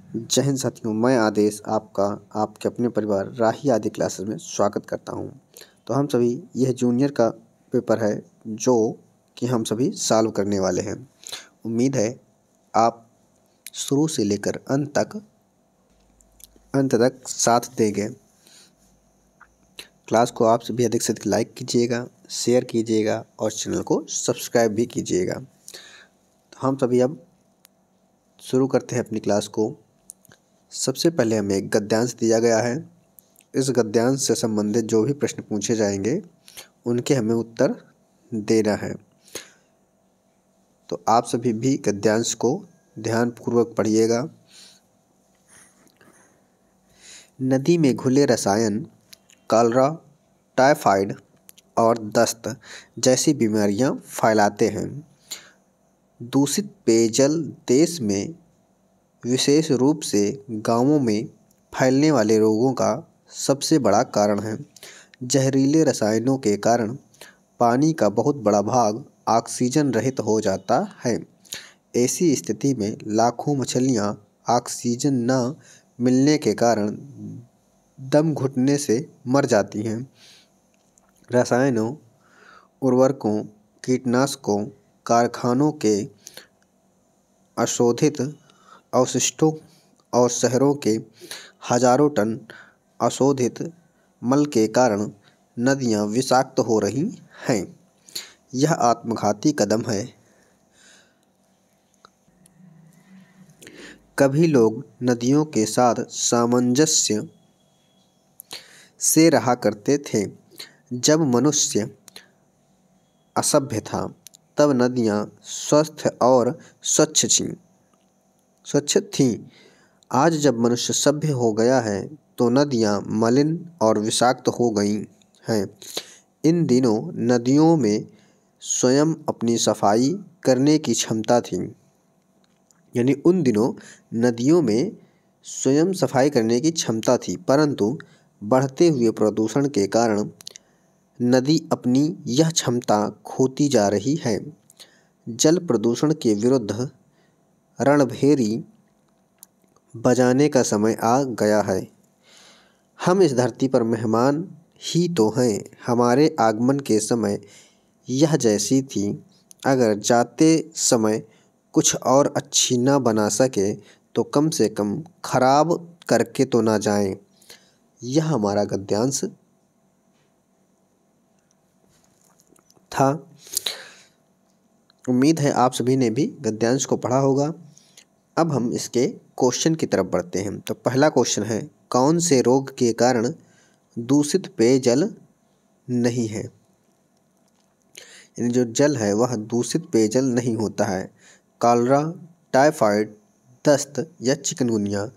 जय हिंद साथियों, मैं आदेश आपका आपके अपने परिवार राही आदि क्लासेस में स्वागत करता हूं। तो हम सभी यह जूनियर का पेपर है जो कि हम सभी सॉल्व करने वाले हैं। उम्मीद है आप शुरू से लेकर अंत तक साथ देंगे। क्लास को आप सभी अधिक से अधिक लाइक कीजिएगा, शेयर कीजिएगा और चैनल को सब्सक्राइब भी कीजिएगा। तो हम सभी अब शुरू करते हैं अपनी क्लास को। सबसे पहले हमें एक गद्यांश दिया गया है। इस गद्यांश से संबंधित जो भी प्रश्न पूछे जाएंगे उनके हमें उत्तर देना है। तो आप सभी भी गद्यांश को ध्यानपूर्वक पढ़िएगा। नदी में घुले रसायन कॉलरा, टाइफाइड और दस्त जैसी बीमारियां फैलाते हैं। दूषित पेयजल देश में विशेष रूप से गांवों में फैलने वाले रोगों का सबसे बड़ा कारण है। जहरीले रसायनों के कारण पानी का बहुत बड़ा भाग ऑक्सीजन रहित हो जाता है। ऐसी स्थिति में लाखों मछलियां ऑक्सीजन न मिलने के कारण दम घुटने से मर जाती हैं। रसायनों, उर्वरकों, कीटनाशकों, कारखानों के अशोधित अवशिष्टों और शहरों के हजारों टन अशोधित मल के कारण नदियां विषाक्त हो रही हैं। यह आत्मघाती कदम है। कभी लोग नदियों के साथ सामंजस्य से रहा करते थे। जब मनुष्य असभ्य था तब नदियां स्वस्थ और स्वच्छ थीं। आज जब मनुष्य सभ्य हो गया है तो नदियां मलिन और विषाक्त हो गई हैं। इन दिनों नदियों में स्वयं अपनी सफाई करने की क्षमता थी। यानी उन दिनों नदियों में स्वयं सफाई करने की क्षमता थी, परंतु बढ़ते हुए प्रदूषण के कारण नदी अपनी यह क्षमता खोती जा रही है। जल प्रदूषण के विरुद्ध रणभेरी बजाने का समय आ गया है। हम इस धरती पर मेहमान ही तो हैं। हमारे आगमन के समय यह जैसी थी। अगर जाते समय कुछ और अच्छी न बना सके तो कम से कम खराब करके तो ना जाएं। यह हमारा गद्यांश था। उम्मीद है आप सभी ने भी गद्यांश को पढ़ा होगा। अब हम इसके क्वेश्चन की तरफ बढ़ते हैं। तो पहला क्वेश्चन है, कौन से रोग के कारण दूषित पेयजल नहीं है? यानी जो जल है वह दूषित पेयजल नहीं होता है। कॉलरा, टाइफाइड, दस्त या चिकनगुनिया।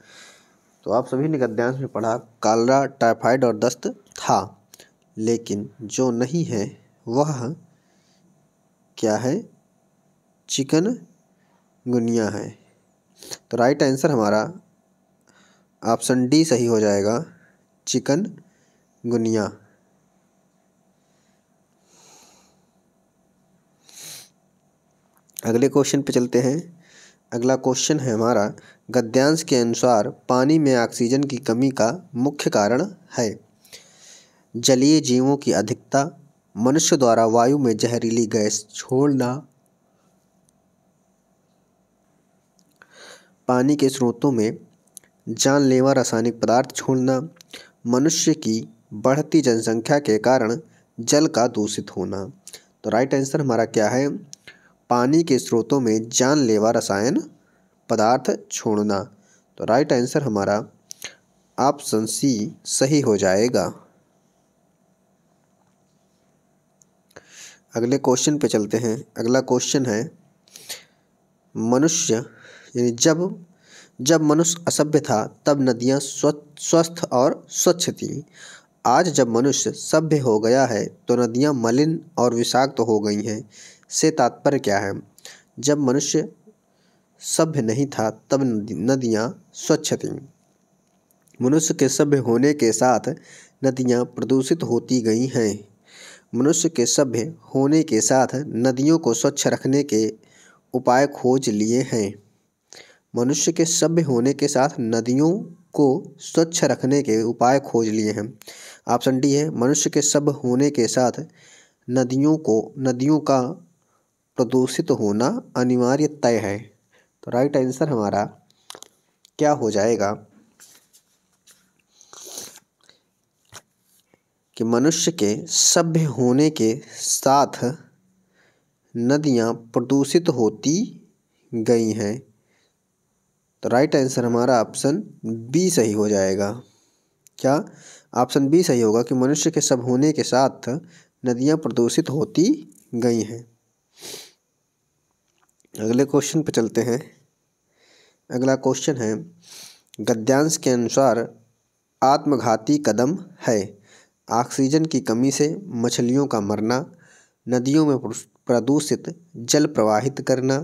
तो आप सभी ने गद्यांश में पढ़ा कॉलरा, टाइफाइड और दस्त था, लेकिन जो नहीं है वह क्या है? चिकनगुनिया है। तो राइट आंसर हमारा ऑप्शन डी सही हो जाएगा, चिकनगुनिया। अगले क्वेश्चन पे चलते हैं। अगला क्वेश्चन है हमारा, गद्यांश के अनुसार पानी में ऑक्सीजन की कमी का मुख्य कारण है। जलीय जीवों की अधिकता, मनुष्य द्वारा वायु में जहरीली गैस छोड़ना, पानी के स्रोतों में जानलेवा रासायनिक पदार्थ छोड़ना, मनुष्य की बढ़ती जनसंख्या के कारण जल का दूषित होना। तो राइट आंसर हमारा क्या है? पानी के स्रोतों में जानलेवा रसायन पदार्थ छोड़ना। तो राइट आंसर हमारा ऑप्शन सी सही हो जाएगा। अगले क्वेश्चन पे चलते हैं। अगला क्वेश्चन है, मनुष्य यानी जब मनुष्य असभ्य था तब नदियां स्वस्थ और स्वच्छ थीं। आज जब मनुष्य सभ्य हो गया है तो नदियां मलिन और विषाक्त हो गई हैं। से तात्पर्य क्या है? जब मनुष्य सभ्य नहीं था तब नदियां स्वच्छ थीं। मनुष्य के सभ्य होने के साथ नदियां प्रदूषित होती गई हैं। मनुष्य के सभ्य होने के साथ नदियों को स्वच्छ रखने के उपाय खोज लिए हैं। मनुष्य के सभ्य होने के साथ नदियों को स्वच्छ रखने के उपाय खोज लिए हैं। ऑप्शन डी है, मनुष्य के सभ्य होने के साथ नदियों का प्रदूषित होना अनिवार्य तय है। तो राइट आंसर हमारा क्या हो जाएगा कि मनुष्य के सभ्य होने के साथ नदियाँ प्रदूषित होती गई हैं। तो राइट आंसर हमारा ऑप्शन बी सही हो जाएगा। क्या ऑप्शन बी सही होगा कि मनुष्य के सब होने के साथ नदियाँ प्रदूषित होती गई हैं। अगले क्वेश्चन पर चलते हैं। अगला क्वेश्चन है, गद्यांश के अनुसार आत्मघाती कदम है ऑक्सीजन की कमी से मछलियों का मरना, नदियों में प्रदूषित जल प्रवाहित करना,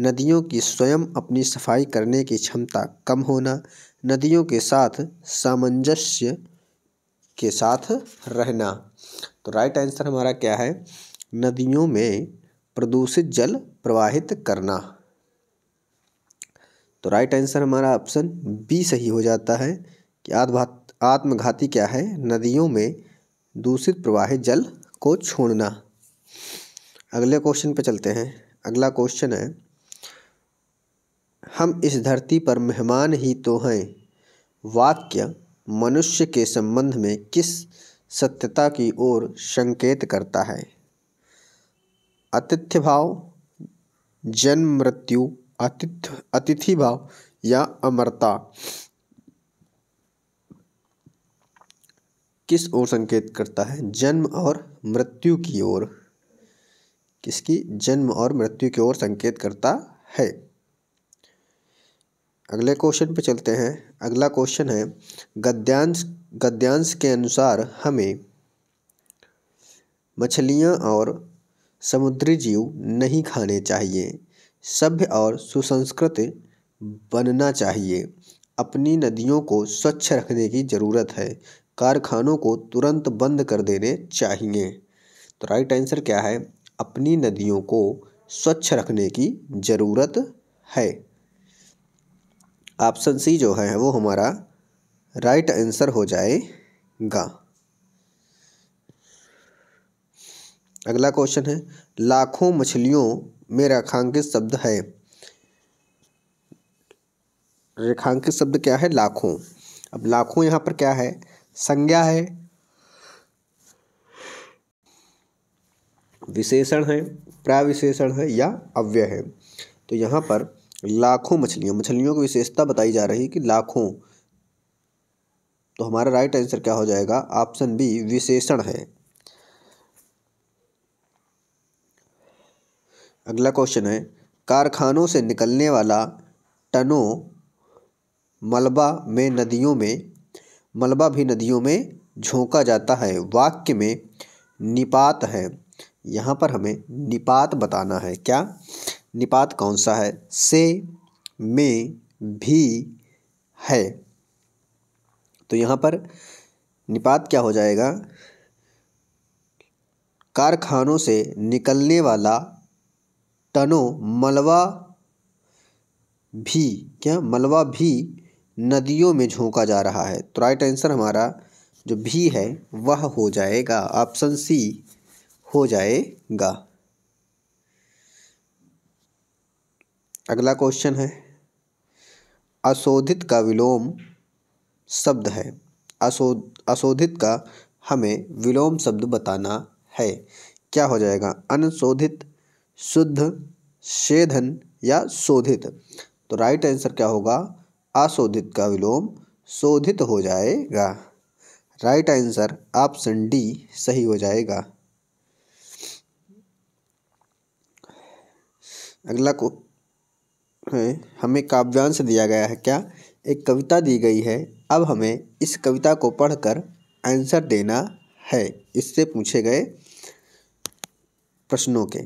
नदियों की स्वयं अपनी सफाई करने की क्षमता कम होना, नदियों के साथ सामंजस्य के साथ रहना। तो राइट आंसर हमारा क्या है, नदियों में प्रदूषित जल प्रवाहित करना। तो राइट आंसर हमारा ऑप्शन बी सही हो जाता है कि आत्मघाती क्या है, नदियों में दूषित प्रवाहित जल को छोड़ना। अगले क्वेश्चन पे चलते हैं। अगला क्वेश्चन है, हम इस धरती पर मेहमान ही तो हैं वाक्य मनुष्य के संबंध में किस सत्यता की ओर संकेत करता है? आतिथ्य भाव, जन्म मृत्यु, अतिथि भाव या अमरता? किस ओर संकेत करता है? जन्म और मृत्यु की ओर। किसकी? जन्म और मृत्यु की ओर संकेत करता है। अगले क्वेश्चन पे चलते हैं। अगला क्वेश्चन है, गद्यांश के अनुसार हमें मछलियाँ और समुद्री जीव नहीं खाने चाहिए, सभ्य और सुसंस्कृत बनना चाहिए, अपनी नदियों को स्वच्छ रखने की ज़रूरत है, कारखानों को तुरंत बंद कर देने चाहिए। तो राइट आंसर क्या है? अपनी नदियों को स्वच्छ रखने की ज़रूरत है। ऑप्शन सी जो है वो हमारा राइट आंसर हो जाएगा। अगला क्वेश्चन है, लाखों मछलियों में रेखांकित शब्द है। रेखांकित शब्द क्या है? लाखों। अब लाखों यहाँ पर क्या है? संज्ञा है, विशेषण है, प्रविशेषण है या अव्यय है? तो यहाँ पर लाखों मछलियों की विशेषता बताई जा रही है कि लाखों। तो हमारा राइट आंसर क्या हो जाएगा? ऑप्शन बी विशेषण है। अगला क्वेश्चन है, कारखानों से निकलने वाला टनों मलबा भी नदियों में झोंका जाता है, वाक्य में निपात है। यहाँ पर हमें निपात बताना है। क्या निपात कौन सा है? से, में, भी, है। तो यहाँ पर निपात क्या हो जाएगा? कारखानों से निकलने वाला टनों मलबा भी नदियों में झोंका जा रहा है। तो राइट आंसर हमारा जो भी है वह हो जाएगा, ऑप्शन सी हो जाएगा। अगला क्वेश्चन है, अशोधित का विलोम शब्द है। अशोधित का हमें विलोम शब्द बताना है। क्या हो जाएगा? अनशोधित, शुद्ध, शेधन या शोधित? तो राइट आंसर क्या होगा? अशोधित का विलोम शोधित हो जाएगा। राइट आंसर ऑप्शन डी सही हो जाएगा। अगला को है, हमें काव्यांश दिया गया है। क्या? एक कविता दी गई है। अब हमें इस कविता को पढ़कर आंसर देना है इससे पूछे गए प्रश्नों के।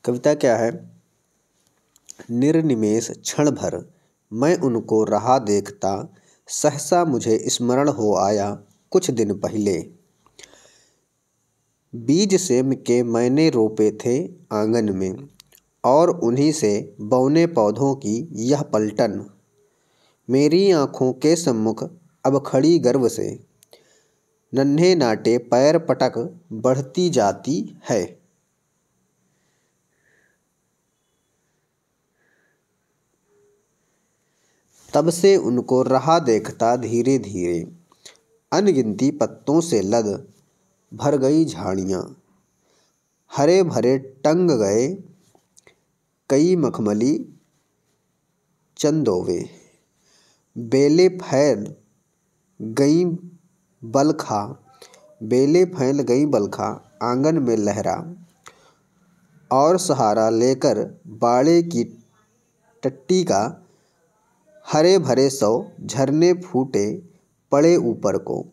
कविता क्या है? निर्निमेष क्षण भर मैं उनको रहा देखता, सहसा मुझे स्मरण हो आया, कुछ दिन पहले। बीज सेम के मैंने रोपे थे आंगन में, और उन्हीं से बौने पौधों की यह पलटन मेरी आँखों के सम्मुख अब खड़ी गर्व से नन्हे नाटे पैर पटक बढ़ती जाती है। तब से उनको रहा देखता धीरे धीरे, अनगिनती पत्तों से लद भर गई झाड़ियाँ, हरे भरे टंग गए कई मखमली चंदोवे, बेले फैल गई बलखा, बेले फैल गई बलखा आंगन में लहरा, और सहारा लेकर बाड़े की टट्टी का हरे भरे सौ झरने फूटे पड़े ऊपर को।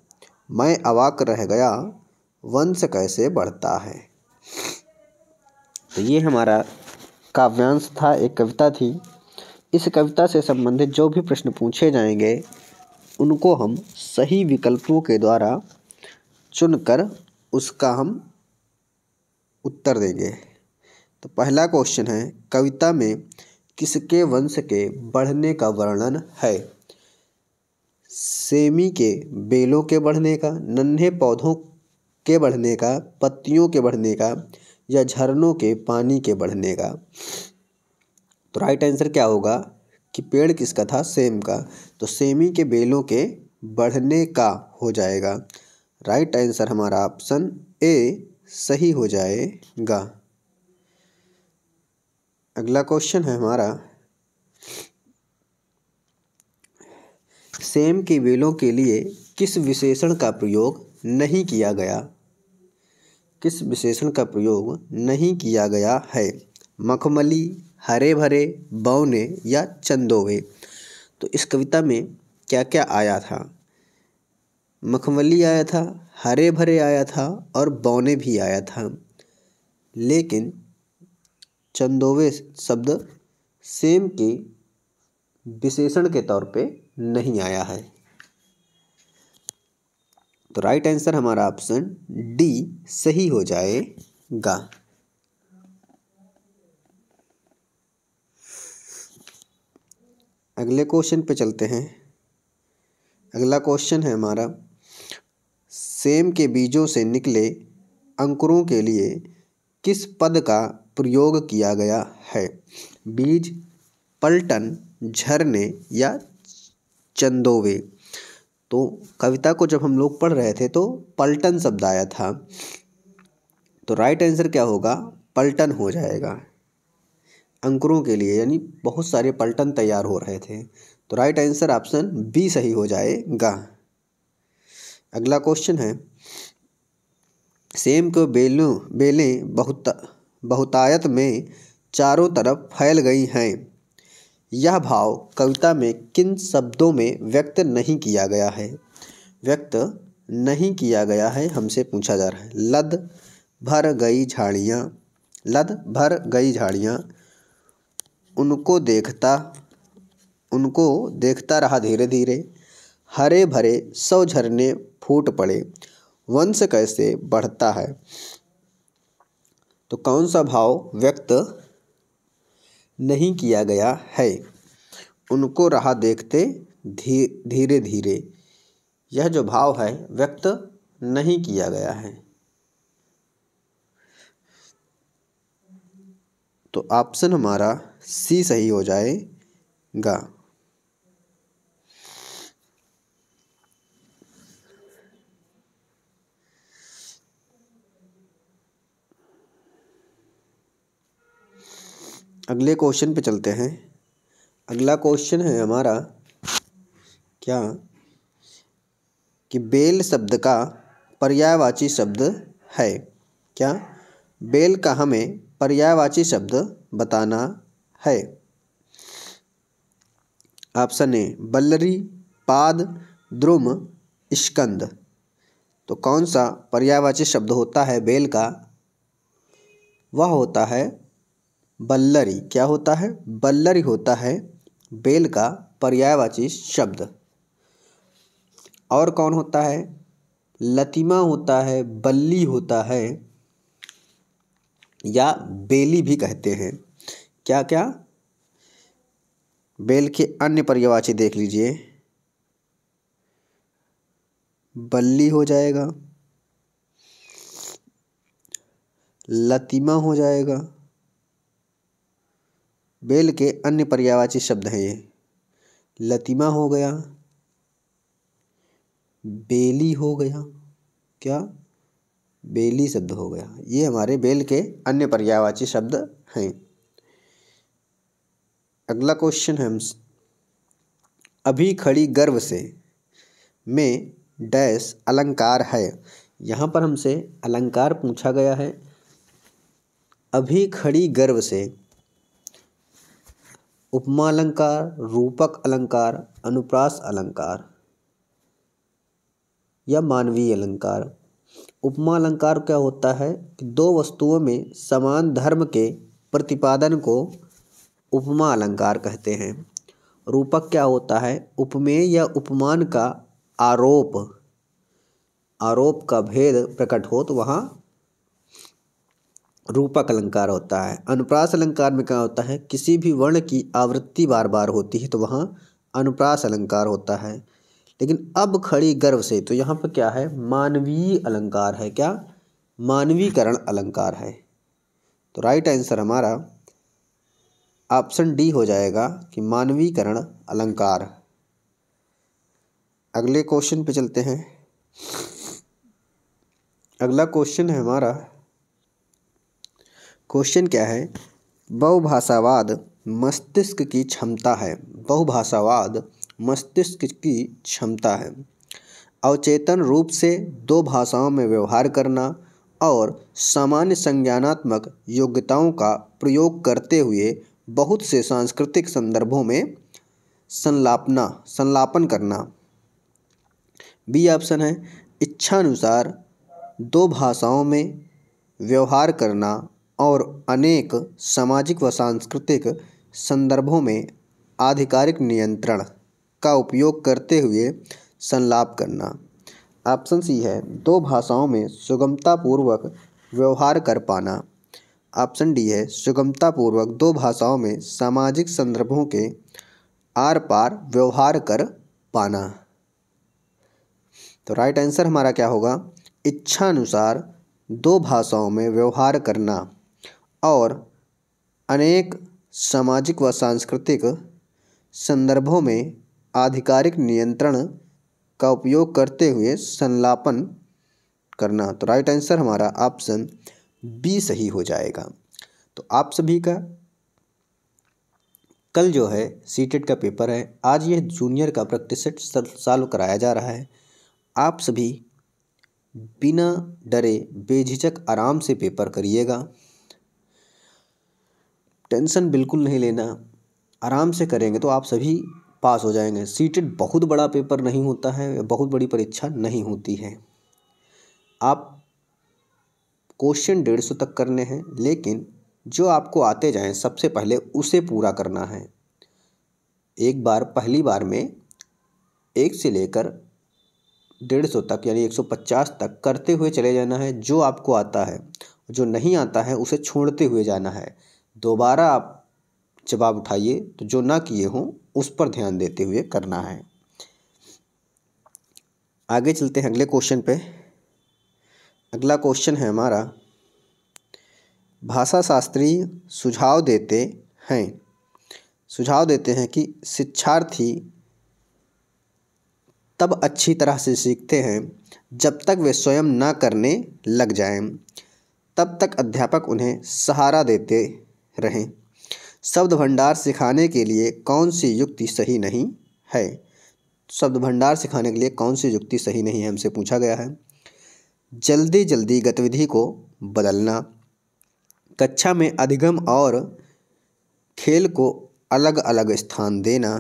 मैं अवाक रह गया, वंश कैसे बढ़ता है। तो ये हमारा काव्यांश था, एक कविता थी। इस कविता से संबंधित जो भी प्रश्न पूछे जाएंगे उनको हम सही विकल्पों के द्वारा चुनकर उसका हम उत्तर देंगे। तो पहला क्वेश्चन है, कविता में किसके वंश के बढ़ने का वर्णन है। सेमी के बेलों के बढ़ने का, नन्हे पौधों के बढ़ने का, पत्तियों के बढ़ने का, या झरनों के पानी के बढ़ने का। तो राइट आंसर क्या होगा कि पेड़ किसका था, सेम का। तो सेमी के बेलों के बढ़ने का हो जाएगा। राइट आंसर हमारा ऑप्शन ए सही हो जाएगा। अगला क्वेश्चन है हमारा, सेम के बेलों के लिए किस विशेषण का प्रयोग नहीं किया गया। किस विशेषण का प्रयोग नहीं किया गया है। मखमली, हरे भरे, बौने या चंदोवे। तो इस कविता में क्या क्या आया था। मखमली आया था, हरे भरे आया था और बौने भी आया था, लेकिन चंदोवे शब्द सेम के विशेषण के तौर पे नहीं आया है। तो राइट आंसर हमारा ऑप्शन डी सही हो जाएगा। अगले क्वेश्चन पे चलते हैं। अगला क्वेश्चन है हमारा, सेम के बीजों से निकले अंकुरों के लिए किस पद का प्रयोग किया गया है। बीज, पलटन, झरने या चंदोवे। तो कविता को जब हम लोग पढ़ रहे थे तो पलटन शब्द आया था। तो राइट आंसर क्या होगा, पलटन हो जाएगा। अंकुरों के लिए यानी बहुत सारे पलटन तैयार हो रहे थे। तो राइट आंसर ऑप्शन बी सही हो जाएगा। अगला क्वेश्चन है, सेम को बेलें बहुतायत में चारों तरफ फैल गई हैं। यह भाव कविता में किन शब्दों में व्यक्त नहीं किया गया है। व्यक्त नहीं किया गया है हमसे पूछा जा रहा है। लद भर गई झाड़ियाँ, लद भर गई झाड़ियाँ, उनको देखता रहा धीरे धीरे, हरे भरे सौ झरने फूट पड़े, वंश कैसे बढ़ता है। तो कौन सा भाव व्यक्त नहीं किया गया है। उनको रहा देखते धीरे धीरे, यह जो भाव है व्यक्त नहीं किया गया है। तो ऑप्शन हमारा सी सही हो जाएगा। अगले क्वेश्चन पे चलते हैं। अगला क्वेश्चन है हमारा क्या कि बेल शब्द का पर्यायवाची शब्द है। क्या बेल का हमें पर्यायवाची शब्द बताना है। ऑप्शन ए बल्लरी, पाद, द्रुम, स्कंद। तो कौन सा पर्यायवाची शब्द होता है बेल का, वह होता है बल्लरी। क्या होता है, बल्लरी होता है बेल का पर्यायवाची शब्द। और कौन होता है, लतिमा होता है, बल्ली होता है या बेली भी कहते हैं। क्या क्या? बेल के अन्य पर्यायवाची देख लीजिए, बल्ली हो जाएगा, लतिमा हो जाएगा। बेल के अन्य पर्यायवाची शब्द हैं ये, लतिमा हो गया, बेली हो गया, क्या? बेली शब्द हो गया। ये हमारे बेल के अन्य पर्यायवाची शब्द हैं। अगला क्वेश्चन है अभी खड़ी गर्व से में डैश अलंकार है। यहाँ पर हमसे अलंकार पूछा गया है। अभी खड़ी गर्व से उपमा अलंकार, रूपक अलंकार, अनुप्रास अलंकार या मानवीय अलंकार। उपमा अलंकार क्या होता है कि दो वस्तुओं में समान धर्म के प्रतिपादन को उपमा अलंकार कहते हैं। रूपक क्या होता है? उपमेय या उपमान का आरोप का भेद प्रकट हो तो वहाँ रूपक अलंकार होता है। अनुप्रास अलंकार में क्या होता है? किसी भी वर्ण की आवृत्ति बार बार होती है तो वहाँ अनुप्रास अलंकार होता है। लेकिन अब खड़ी गर्व से तो यहाँ पर क्या है? मानवीय अलंकार है। क्या? मानवीकरण अलंकार है। तो राइट आंसर हमारा ऑप्शन डी हो जाएगा कि मानवीकरण अलंकार। अगले क्वेश्चन पे चलते हैं। अगला क्वेश्चन है हमारा, क्वेश्चन क्या है? बहुभाषावाद मस्तिष्क की क्षमता है। बहुभाषावाद मस्तिष्क की क्षमता है। अवचेतन रूप से दो भाषाओं में व्यवहार करना और सामान्य संज्ञानात्मक योग्यताओं का प्रयोग करते हुए बहुत से सांस्कृतिक संदर्भों में संलापन करना। बी ऑप्शन है इच्छानुसार दो भाषाओं में व्यवहार करना और अनेक सामाजिक व सांस्कृतिक संदर्भों में आधिकारिक नियंत्रण का उपयोग करते हुए संलाप करना। ऑप्शन सी है दो भाषाओं में सुगमतापूर्वक व्यवहार कर पाना। ऑप्शन डी है सुगमतापूर्वक दो भाषाओं में सामाजिक संदर्भों के आर पार व्यवहार कर पाना। तो राइट आंसर हमारा क्या होगा? इच्छानुसार दो भाषाओं में व्यवहार करना और अनेक सामाजिक व सांस्कृतिक संदर्भों में आधिकारिक नियंत्रण का उपयोग करते हुए संलापन करना। तो राइट आंसर हमारा ऑप्शन बी सही हो जाएगा। तो आप सभी का कल जो है सीटेट का पेपर है, आज यह जूनियर का प्रैक्टिस सेट सॉल्व कराया जा रहा है। आप सभी बिना डरे बेझिझक आराम से पेपर करिएगा, टेंशन बिल्कुल नहीं लेना, आराम से करेंगे तो आप सभी पास हो जाएंगे। सीटेट बहुत बड़ा पेपर नहीं होता है, बहुत बड़ी परीक्षा नहीं होती है। आप क्वेश्चन 150 तक करने हैं, लेकिन जो आपको आते जाएं सबसे पहले उसे पूरा करना है। एक बार पहली बार में 1 से लेकर 150 तक यानी 150 तक करते हुए चले जाना है। जो आपको आता है, जो नहीं आता है उसे छोड़ते हुए जाना है। दोबारा आप जवाब उठाइए तो जो ना किए हों उस पर ध्यान देते हुए करना है। आगे चलते हैं अगले क्वेश्चन पे। अगला क्वेश्चन है हमारा, भाषा शास्त्री सुझाव देते हैं कि शिक्षार्थी तब अच्छी तरह से सीखते हैं जब तक वे स्वयं ना करने लग जाएं, तब तक अध्यापक उन्हें सहारा देते रहें। शब्द भंडार सिखाने के लिए कौन सी युक्ति सही नहीं है? शब्द भंडार सिखाने के लिए कौन सी युक्ति सही नहीं है हमसे पूछा गया है। जल्दी जल्दी गतिविधि को बदलना, कक्षा में अधिगम और खेल को अलग अलग स्थान देना,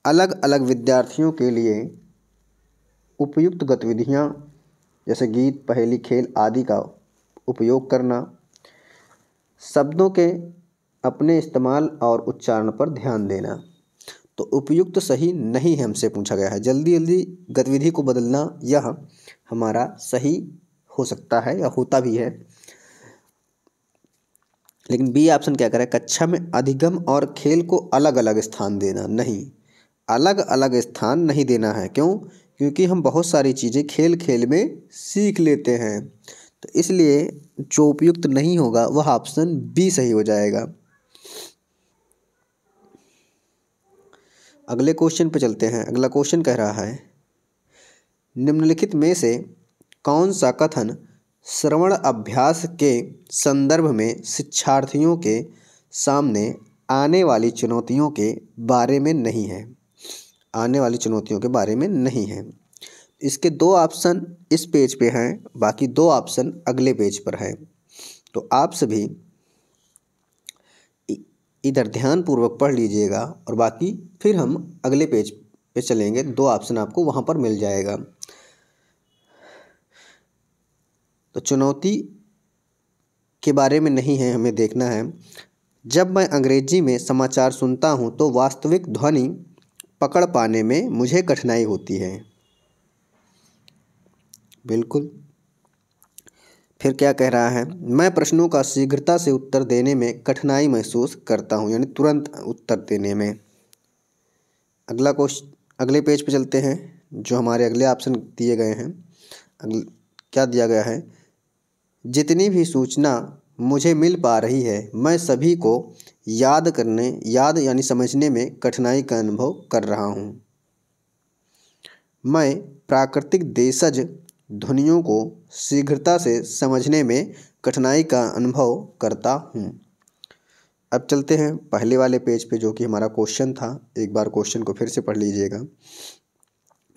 अलग अलग विद्यार्थियों के लिए उपयुक्त गतिविधियाँ जैसे गीत, पहेली, खेल आदि का उपयोग करना, शब्दों के अपने इस्तेमाल और उच्चारण पर ध्यान देना। तो उपयुक्त सही नहीं है हमसे पूछा गया है। जल्दी जल्दी गतिविधि को बदलना यह हमारा सही हो सकता है या होता भी है। लेकिन बी ऑप्शन क्या कह रहा है, कक्षा में अधिगम और खेल को अलग अलग स्थान देना। नहीं, अलग अलग स्थान नहीं देना है। क्यों? क्योंकि हम बहुत सारी चीज़ें खेल खेल में सीख लेते हैं। तो इसलिए जो उपयुक्त नहीं होगा वह ऑप्शन बी सही हो जाएगा। अगले क्वेश्चन पे चलते हैं। अगला क्वेश्चन कह रहा है, निम्नलिखित में से कौन सा कथन श्रवण अभ्यास के संदर्भ में शिक्षार्थियों के सामने आने वाली चुनौतियों के बारे में नहीं है? आने वाली चुनौतियों के बारे में नहीं है। इसके दो ऑप्शन इस पेज पे हैं, बाकी दो ऑप्शन अगले पेज पर हैं। तो आप सभी इधर ध्यानपूर्वक पढ़ लीजिएगा और बाकी फिर हम अगले पेज पे चलेंगे, दो ऑप्शन आपको वहाँ पर मिल जाएगा। तो चुनौती के बारे में नहीं है, हमें देखना है। जब मैं अंग्रेजी में समाचार सुनता हूँ तो वास्तविक ध्वनि पकड़ पाने में मुझे कठिनाई होती है। बिल्कुल। फिर क्या कह रहा है, मैं प्रश्नों का शीघ्रता से उत्तर देने में कठिनाई महसूस करता हूँ, यानी तुरंत उत्तर देने में। अगला क्वेश्चन, अगले पेज पे चलते हैं, जो हमारे अगले ऑप्शन दिए गए हैं। क्या दिया गया है, जितनी भी सूचना मुझे मिल पा रही है मैं सभी को याद यानी समझने में कठिनाई का अनुभव कर रहा हूँ। मैं प्राकृतिक देशज ध्वनियों को शीघ्रता से समझने में कठिनाई का अनुभव करता हूँ। अब चलते हैं पहले वाले पेज पे, जो कि हमारा क्वेश्चन था। एक बार क्वेश्चन को फिर से पढ़ लीजिएगा।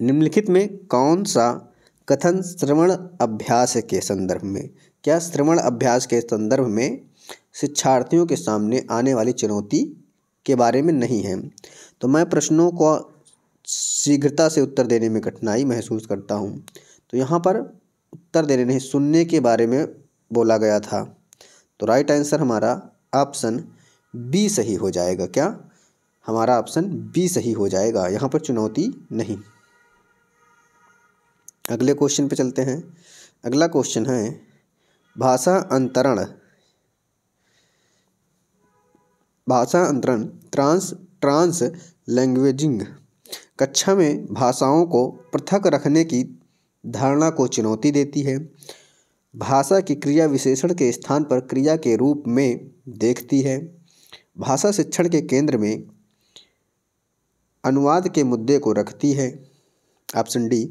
निम्नलिखित में कौन सा कथन श्रवण अभ्यास के संदर्भ में, क्या श्रवण अभ्यास के संदर्भ में शिक्षार्थियों के सामने आने वाली चुनौती के बारे में नहीं है? तो मैं प्रश्नों को शीघ्रता से उत्तर देने में कठिनाई महसूस करता हूँ। तो यहाँ पर उत्तर देने नहीं, सुनने के बारे में बोला गया था। तो राइट आंसर हमारा ऑप्शन बी सही हो जाएगा। क्या? हमारा ऑप्शन बी सही हो जाएगा, यहाँ पर चुनौती नहीं। अगले क्वेश्चन पे चलते हैं। अगला क्वेश्चन है, भाषा अंतरण ट्रांस लैंग्वेजिंग कक्षा में भाषाओं को पृथक रखने की धारणा को चुनौती देती है। भाषा की क्रिया विशेषण के स्थान पर क्रिया के रूप में देखती है। भाषा शिक्षण के केंद्र में अनुवाद के मुद्दे को रखती है। ऑप्शन डी,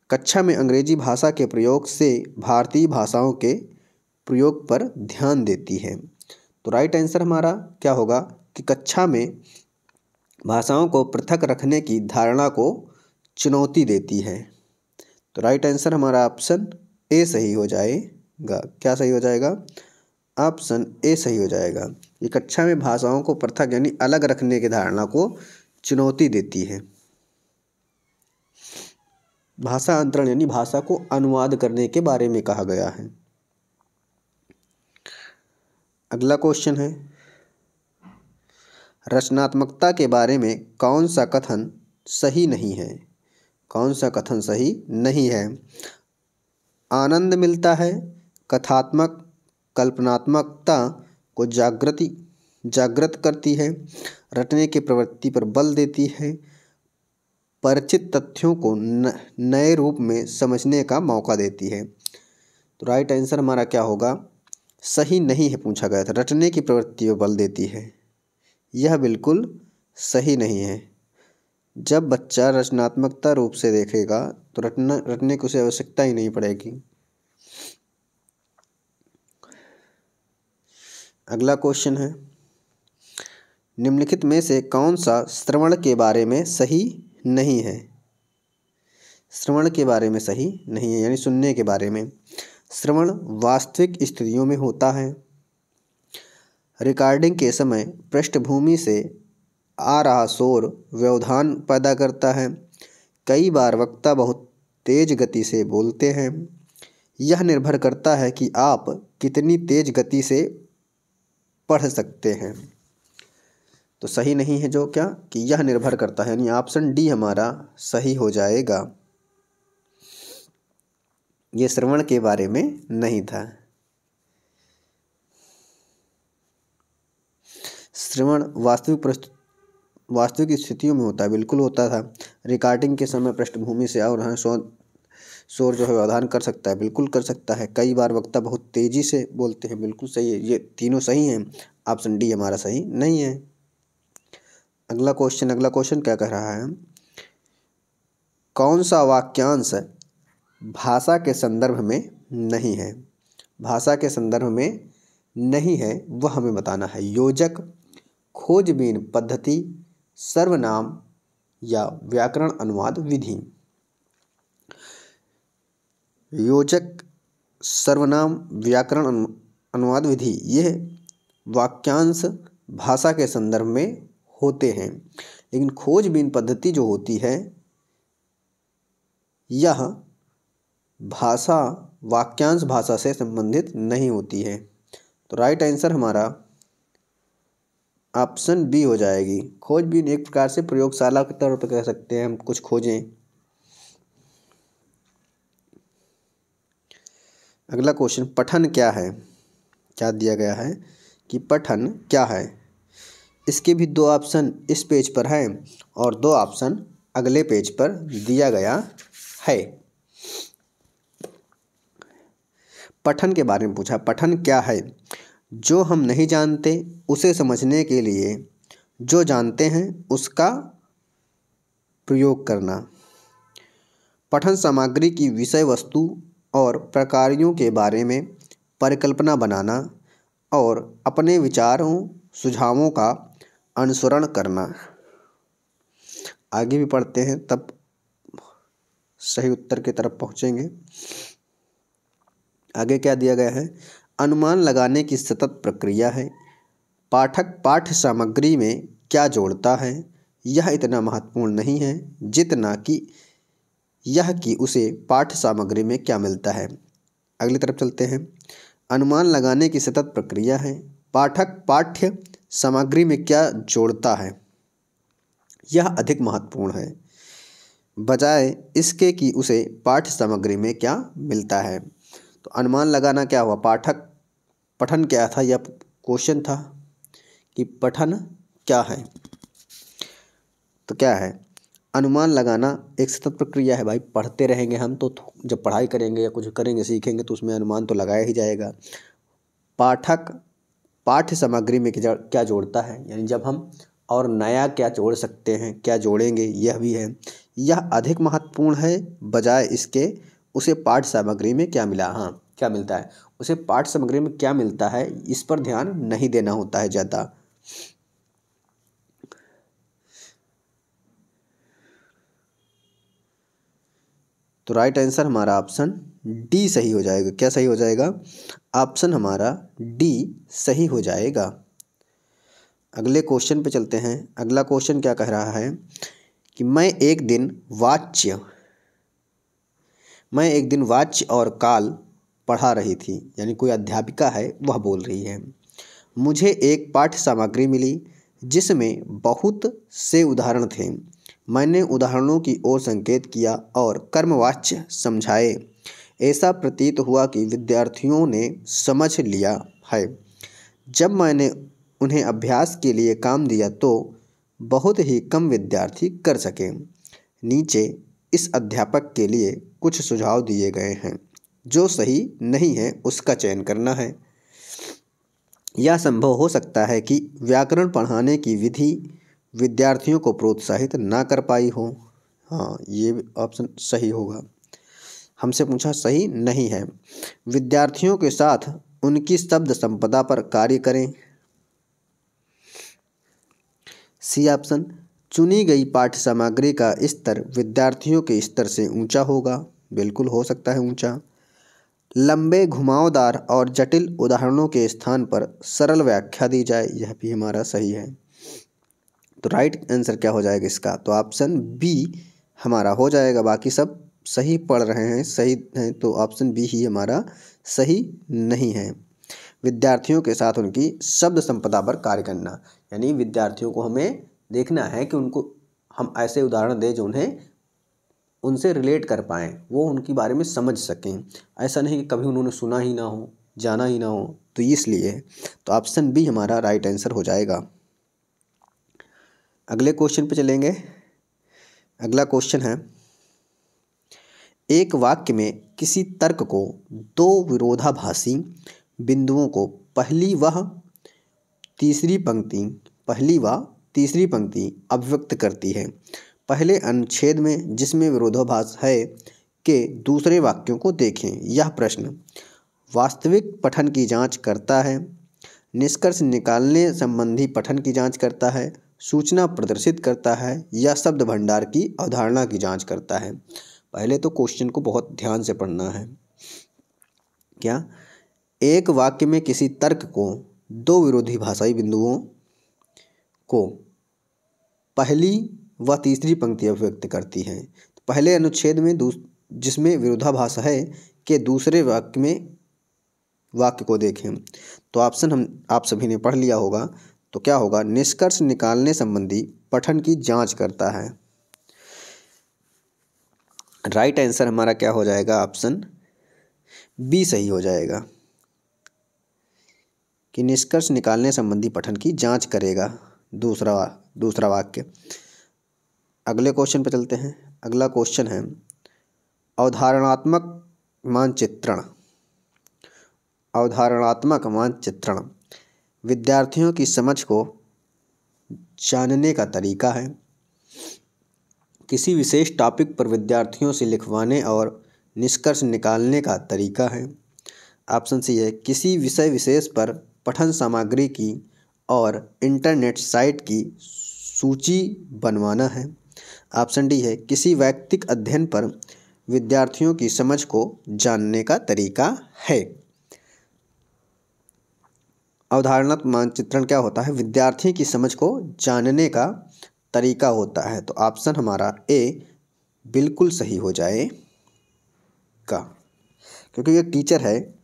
कक्षा में अंग्रेजी भाषा के प्रयोग से भारतीय भाषाओं के प्रयोग पर ध्यान देती है। तो राइट आंसर हमारा क्या होगा कि कक्षा में भाषाओं को पृथक रखने की धारणा को चुनौती देती है। तो राइट आंसर हमारा ऑप्शन ए सही हो जाएगा। क्या सही हो जाएगा? ऑप्शन ए सही हो जाएगा। ये कक्षा में भाषाओं को पृथक यानी अलग रखने की धारणा को चुनौती देती है। भाषा अंतरण यानी भाषा को अनुवाद करने के बारे में कहा गया है। अगला क्वेश्चन है, रचनात्मकता के बारे में कौन सा कथन सही नहीं है? कौन सा कथन सही नहीं है? आनंद मिलता है, कथात्मक कल्पनात्मकता को जागृत करती है, रटने की प्रवृत्ति पर बल देती है, परिचित तथ्यों को नए रूप में समझने का मौका देती है। तो राइट आंसर हमारा क्या होगा? सही नहीं है, पूछा गया था। रटने की प्रवृत्ति पर बल देती है, यह बिल्कुल सही नहीं है। जब बच्चा रचनात्मकता रूप से देखेगा तो रटने की उसे आवश्यकता ही नहीं पड़ेगी। अगला क्वेश्चन है, निम्नलिखित में से कौन सा श्रवण के बारे में सही नहीं है? श्रवण के बारे में सही नहीं है यानी सुनने के बारे में। श्रवण वास्तविक स्थितियों में होता है। रिकॉर्डिंग के समय पृष्ठभूमि से आ रहा शोर व्यवधान पैदा करता है। कई बार वक्ता बहुत तेज गति से बोलते हैं। यह निर्भर करता है कि आप कितनी तेज गति से पढ़ सकते हैं। तो सही नहीं है जो क्या कि यह निर्भर करता है, यानी ऑप्शन डी हमारा सही हो जाएगा। ये श्रवण के बारे में नहीं था। श्रवण वास्तविक स्थितियों में होता है, बिल्कुल होता था। रिकॉर्डिंग के समय पृष्ठभूमि से अवधान शोर जो है व्यवधान कर सकता है, बिल्कुल कर सकता है। कई बार वक्ता बहुत तेजी से बोलते हैं, बिल्कुल सही है। ये तीनों सही हैं, ऑप्शन डी हमारा सही नहीं है। अगला क्वेश्चन क्या कह रहा है, कौन सा वाक्यांश भाषा के संदर्भ में नहीं है? भाषा के संदर्भ में नहीं है वह हमें बताना है। योजक, खोजबीन पद्धति, सर्वनाम या व्याकरण अनुवाद विधि। योजक, सर्वनाम, व्याकरण अनुवाद विधि, यह वाक्यांश भाषा के संदर्भ में होते हैं, लेकिन खोजबीन पद्धति जो होती है यह वाक्यांश भाषा से संबंधित नहीं होती है। तो राइट आंसर हमारा ऑप्शन बी हो जाएगी। खोजबीन एक प्रकार से प्रयोगशाला के तौर पर कह सकते हैं, हम कुछ खोजें। अगला क्वेश्चन, पठन क्या है? क्या दिया गया है कि पठन क्या है? इसके भी दो ऑप्शन इस पेज पर हैं और दो ऑप्शन अगले पेज पर दिया गया है। पठन के बारे में पूछा, पठन क्या है? जो हम नहीं जानते उसे समझने के लिए जो जानते हैं उसका प्रयोग करना। पठन सामग्री की विषय वस्तु और प्रकारों के बारे में परिकल्पना बनाना और अपने विचारों सुझावों का अनुसरण करना। आगे भी पढ़ते हैं तब सही उत्तर की तरफ पहुँचेंगे। आगे क्या दिया गया है, अनुमान लगाने की सतत प्रक्रिया है। पाठक पाठ्य सामग्री में क्या जोड़ता है यह इतना महत्वपूर्ण नहीं है जितना कि यह कि उसे पाठ्य सामग्री में क्या मिलता है। अगली तरफ चलते हैं। अनुमान लगाने की सतत प्रक्रिया है। पाठक पाठ्य सामग्री में क्या जोड़ता है यह अधिक महत्वपूर्ण है बजाय इसके कि उसे पाठ्य सामग्री में क्या मिलता है। तो अनुमान लगाना क्या हुआ, पठन क्या था, यह क्वेश्चन था कि पठन क्या है। तो क्या है, अनुमान लगाना एक सतत प्रक्रिया है। भाई पढ़ते रहेंगे हम तो जब पढ़ाई करेंगे या कुछ करेंगे सीखेंगे तो उसमें अनुमान तो लगाया ही जाएगा। पाठक पाठ्य सामग्री में क्या जोड़ता है, यानी जब हम और नया क्या जोड़ सकते हैं, क्या जोड़ेंगे, यह भी है। यह अधिक महत्वपूर्ण है बजाय इसके उसे पाठ्य सामग्री में क्या मिला, हाँ क्या मिलता है, उसे पाठ्य सामग्री में क्या मिलता है इस पर ध्यान नहीं देना होता है ज़्यादा। तो राइट आंसर हमारा ऑप्शन डी सही हो जाएगा। क्या सही हो जाएगा, ऑप्शन हमारा डी सही हो जाएगा। अगले क्वेश्चन पे चलते हैं। अगला क्वेश्चन क्या कह रहा है कि मैं एक दिन वाच्य और काल पढ़ा रही थी, यानी कोई अध्यापिका है वह बोल रही है। मुझे एक पाठ्य सामग्री मिली जिसमें बहुत से उदाहरण थे। मैंने उदाहरणों की ओर संकेत किया और कर्मवाच्य समझाए। ऐसा प्रतीत हुआ कि विद्यार्थियों ने समझ लिया है। जब मैंने उन्हें अभ्यास के लिए काम दिया तो बहुत ही कम विद्यार्थी कर सके। नीचे इस अध्यापक के लिए कुछ सुझाव दिए गए हैं। जो सही नहीं है उसका चयन करना है। यह संभव हो सकता है कि व्याकरण पढ़ाने की विधि विद्यार्थियों को प्रोत्साहित ना कर पाई हो। हाँ, ये ऑप्शन सही होगा। हमसे पूछा सही नहीं है। विद्यार्थियों के साथ उनकी शब्द संपदा पर कार्य करें। सी ऑप्शन, चुनी गई पाठ्य सामग्री का स्तर विद्यार्थियों के स्तर से ऊंचा होगा। बिल्कुल हो सकता है ऊंचा। लंबे घुमावदार और जटिल उदाहरणों के स्थान पर सरल व्याख्या दी जाए, यह भी हमारा सही है। तो राइट आंसर क्या हो जाएगा इसका, तो ऑप्शन बी हमारा हो जाएगा। बाकी सब सही पढ़ रहे हैं, सही हैं, तो ऑप्शन बी ही हमारा सही नहीं है। विद्यार्थियों के साथ उनकी शब्द संपदा पर कार्य करना, यानी विद्यार्थियों को हमें देखना है कि उनको हम ऐसे उदाहरण दें जो उन्हें उनसे रिलेट कर पाएँ, वो उनके बारे में समझ सकें। ऐसा नहीं कि कभी उन्होंने सुना ही ना हो, जाना ही ना हो, तो इसलिए तो ऑप्शन बी हमारा राइट आंसर हो जाएगा। अगले क्वेश्चन पे चलेंगे। अगला क्वेश्चन है, एक वाक्य में किसी तर्क को दो विरोधाभासी बिंदुओं को पहली व तीसरी पंक्ति अभिव्यक्त करती है। पहले अनुच्छेद में जिसमें विरोधाभास है के दूसरे वाक्यों को देखें। यह प्रश्न वास्तविक पठन की जांच करता है, निष्कर्ष निकालने संबंधी पठन की जांच करता है, सूचना प्रदर्शित करता है या शब्द भंडार की अवधारणा की जांच करता है। पहले तो क्वेश्चन को बहुत ध्यान से पढ़ना है। क्या एक वाक्य में किसी तर्क को दो विरोधी भाषाई बिंदुओं को पहली व तीसरी पंक्ति अभिव्यक्त करती है। तो पहले अनुच्छेद में जिसमें विरोधाभास है के दूसरे वाक्य को देखें। तो ऑप्शन आप सभी ने पढ़ लिया होगा। तो क्या होगा, निष्कर्ष निकालने संबंधी पठन की जांच करता है। राइट आंसर हमारा क्या हो जाएगा, ऑप्शन बी सही हो जाएगा कि निष्कर्ष निकालने संबंधी पठन की जांच करेगा दूसरा वाक्य। अगले क्वेश्चन पर चलते हैं। अगला क्वेश्चन है, अवधारणात्मक मानचित्रण विद्यार्थियों की समझ को जानने का तरीका है। किसी विशेष टॉपिक पर विद्यार्थियों से लिखवाने और निष्कर्ष निकालने का तरीका है। ऑप्शन सी है, किसी विषय विशेष पर पठन सामग्री की और इंटरनेट साइट की सूची बनवाना है। ऑप्शन डी है, किसी वैयक्तिक अध्ययन पर विद्यार्थियों की समझ को जानने का तरीका है। अवधारणात्मक मानचित्रण क्या होता है, विद्यार्थी की समझ को जानने का तरीका होता है। तो ऑप्शन हमारा ए बिल्कुल सही हो जाएगा, क्योंकि एक टीचर है,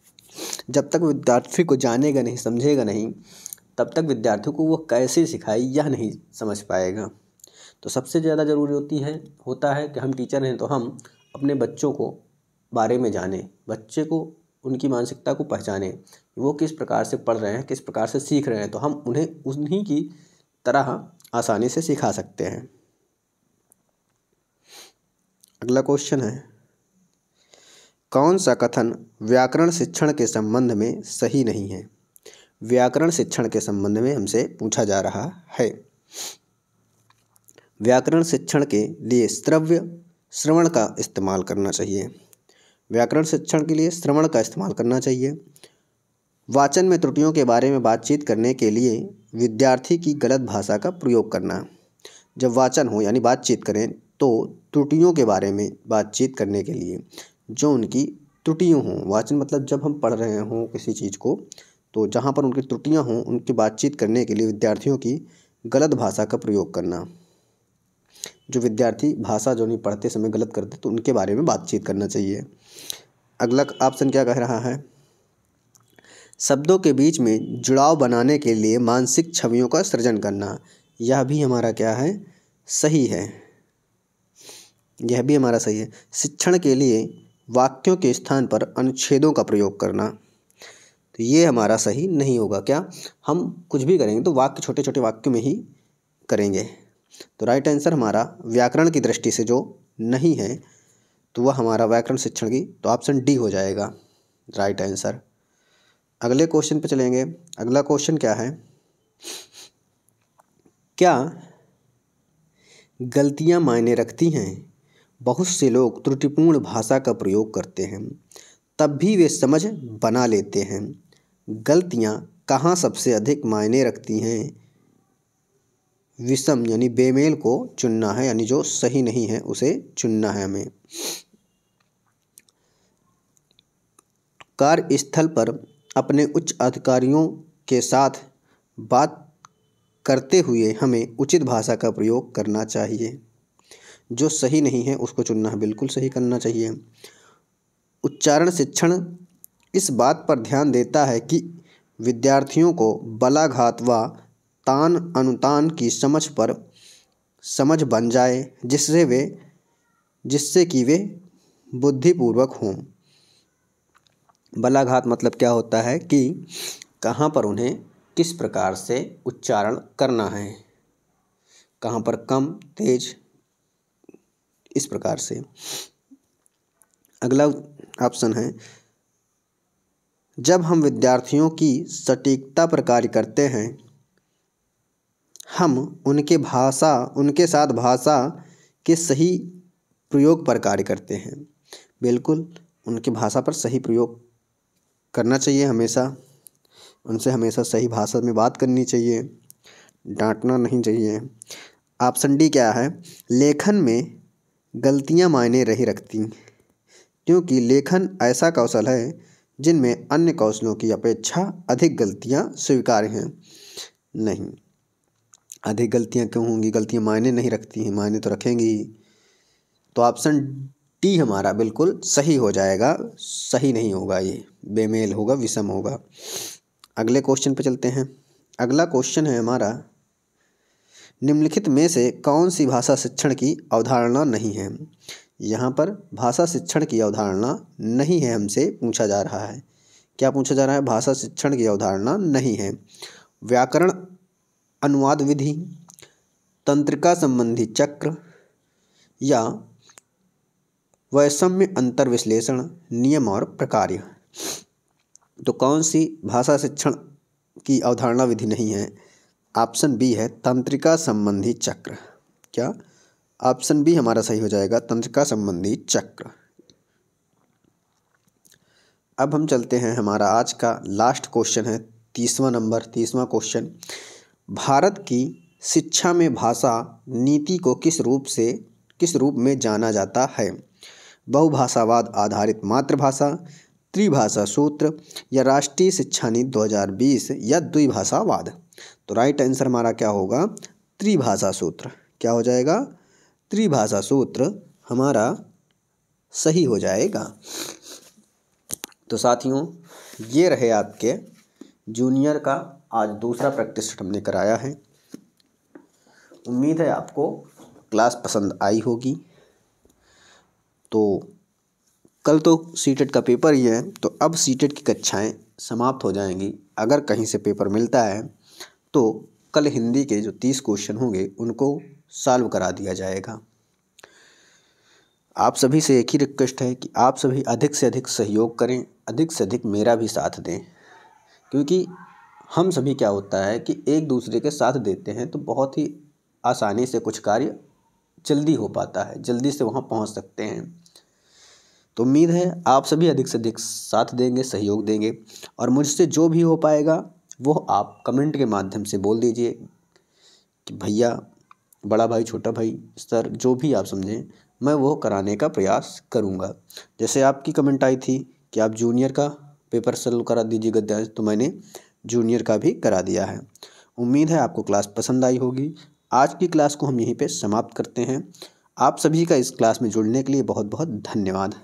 जब तक विद्यार्थी को जानेगा नहीं, समझेगा नहीं, तब तक विद्यार्थियों को वो कैसे सिखाए यह नहीं समझ पाएगा। तो सबसे ज़्यादा ज़रूरी होता है कि हम टीचर हैं तो हम अपने बच्चों को बारे में जानें, बच्चे को उनकी मानसिकता को पहचानें, वो किस प्रकार से पढ़ रहे हैं, किस प्रकार से सीख रहे हैं, तो हम उन्हें उन्हीं की तरह आसानी से सिखा सकते हैं। अगला क्वेश्चन है, कौन सा कथन व्याकरण शिक्षण के संबंध में सही नहीं है। व्याकरण शिक्षण के संबंध में हमसे पूछा जा रहा है। व्याकरण शिक्षण के लिए श्रवण का इस्तेमाल करना चाहिए। व्याकरण शिक्षण के लिए श्रवण का इस्तेमाल करना चाहिए। वाचन में त्रुटियों के बारे में बातचीत करने के लिए विद्यार्थी की गलत भाषा का प्रयोग करना। जब वाचन हो यानी बातचीत करें तो त्रुटियों के बारे में बातचीत करने के लिए जो उनकी त्रुटियाँ हों, वाचन मतलब जब हम पढ़ रहे हों किसी चीज़ को, तो जहाँ पर उनकी त्रुटियाँ हों उनकी बातचीत करने के लिए विद्यार्थियों की गलत भाषा का प्रयोग करना। जो विद्यार्थी भाषा जो नहीं पढ़ते समय गलत करते तो उनके बारे में बातचीत करना चाहिए। अगला ऑप्शन क्या कह रहा है, शब्दों के बीच में जुड़ाव बनाने के लिए मानसिक छवियों का सृजन करना। यह भी हमारा क्या है, सही है, यह भी हमारा सही है। शिक्षण के लिए वाक्यों के स्थान पर अनुच्छेदों का प्रयोग करना, तो ये हमारा सही नहीं होगा। क्या हम कुछ भी करेंगे तो वाक्य छोटे छोटे वाक्यों में ही करेंगे। तो राइट आंसर हमारा व्याकरण की दृष्टि से जो नहीं है तो वह हमारा व्याकरण शिक्षण की, तो ऑप्शन डी हो जाएगा राइट आंसर। अगले क्वेश्चन पे चलेंगे। अगला क्वेश्चन क्या है, क्या गलतियां मायने रखती हैं। बहुत से लोग त्रुटिपूर्ण भाषा का प्रयोग करते हैं, तब भी वे समझ बना लेते हैं। गलतियां कहाँ सबसे अधिक मायने रखती हैं। विषम यानी बेमेल को चुनना है, यानी जो सही नहीं है उसे चुनना है हमें। कार्यस्थल पर अपने उच्च अधिकारियों के साथ बात करते हुए हमें उचित भाषा का प्रयोग करना चाहिए। जो सही नहीं है उसको चुनना है, बिल्कुल सही करना चाहिए। उच्चारण शिक्षण इस बात पर ध्यान देता है कि विद्यार्थियों को बलाघात व तान अनुतान की समझ बन जाए, जिससे कि वे बुद्धिपूर्वक हों। बलाघात मतलब क्या होता है कि कहाँ पर उन्हें किस प्रकार से उच्चारण करना है, कहाँ पर कम तेज, इस प्रकार से। अगला ऑप्शन है, जब हम विद्यार्थियों की सटीकता पर कार्य करते हैं, हम उनके साथ भाषा के सही प्रयोग पर कार्य करते हैं। बिल्कुल, उनकी भाषा पर सही प्रयोग करना चाहिए, उनसे हमेशा सही भाषा में बात करनी चाहिए, डांटना नहीं चाहिए। ऑप्शन डी क्या है, लेखन में गलतियां मायने नहीं रखती, क्योंकि लेखन ऐसा कौशल है जिनमें अन्य कौशलों की अपेक्षा अधिक गलतियां स्वीकार्य हैं। नहीं, अधिक गलतियां क्यों होंगी, गलतियां मायने नहीं रखती हैं, मायने तो रखेंगी ही। तो ऑप्शन डी हमारा बिल्कुल सही हो जाएगा। सही नहीं होगा, ये बेमेल होगा, विषम होगा। अगले क्वेश्चन पे चलते हैं। अगला क्वेश्चन है हमारा, निम्नलिखित में से कौन सी भाषा शिक्षण की अवधारणा नहीं है। यहाँ पर भाषा शिक्षण की अवधारणा नहीं है हमसे पूछा जा रहा है। क्या पूछा जा रहा है, भाषा शिक्षण की अवधारणा नहीं है। व्याकरण अनुवाद विधि, तंत्रिका संबंधी चक्र, या वैषम्य अंतर विश्लेषण नियम और प्रकार्य। तो कौन सी भाषा शिक्षण की अवधारणा विधि नहीं है। ऑप्शन बी है तंत्रिका संबंधी चक्र। क्या, ऑप्शन बी हमारा सही हो जाएगा, तंत्रिका संबंधी चक्र। अब हम चलते हैं, हमारा आज का लास्ट क्वेश्चन है 30वां क्वेश्चन। भारत की शिक्षा में भाषा नीति को किस रूप में जाना जाता है। बहुभाषावाद आधारित मातृभाषा, त्रिभाषा सूत्र, या राष्ट्रीय शिक्षा नीति 2020, या द्विभाषावाद। तो राइट आंसर हमारा क्या होगा, त्रिभाषा सूत्र। क्या हो जाएगा, त्रिभाषा सूत्र हमारा सही हो जाएगा। तो साथियों, ये रहे आपके जूनियर का आज दूसरा प्रैक्टिस सेट हमने कराया है। उम्मीद है आपको क्लास पसंद आई होगी। तो कल तो सीटेट का पेपर ही है, तो अब सीटेट की कक्षाएं समाप्त हो जाएंगी। अगर कहीं से पेपर मिलता है तो कल हिंदी के जो 30 क्वेश्चन होंगे उनको सॉल्व करा दिया जाएगा। आप सभी से एक ही रिक्वेस्ट है कि आप सभी अधिक से अधिक सहयोग करें, अधिक से अधिक मेरा भी साथ दें, क्योंकि हम सभी क्या होता है कि एक दूसरे के साथ देते हैं तो बहुत ही आसानी से कुछ कार्य जल्दी हो पाता है, जल्दी से वहाँ पहुँच सकते हैं। तो उम्मीद है आप सभी अधिक से अधिक साथ देंगे, सहयोग देंगे, और मुझसे जो भी हो पाएगा वो आप कमेंट के माध्यम से बोल दीजिए कि भैया, बड़ा भाई, छोटा भाई, सर, जो भी आप समझें, मैं वो कराने का प्रयास करूँगा। जैसे आपकी कमेंट आई थी कि आप जूनियर का पेपर सॉल्व करा दीजिए गद्यांश, तो मैंने जूनियर का भी करा दिया है। उम्मीद है आपको क्लास पसंद आई होगी। आज की क्लास को हम यहीं पे समाप्त करते हैं। आप सभी का इस क्लास में जुड़ने के लिए बहुत बहुत धन्यवाद।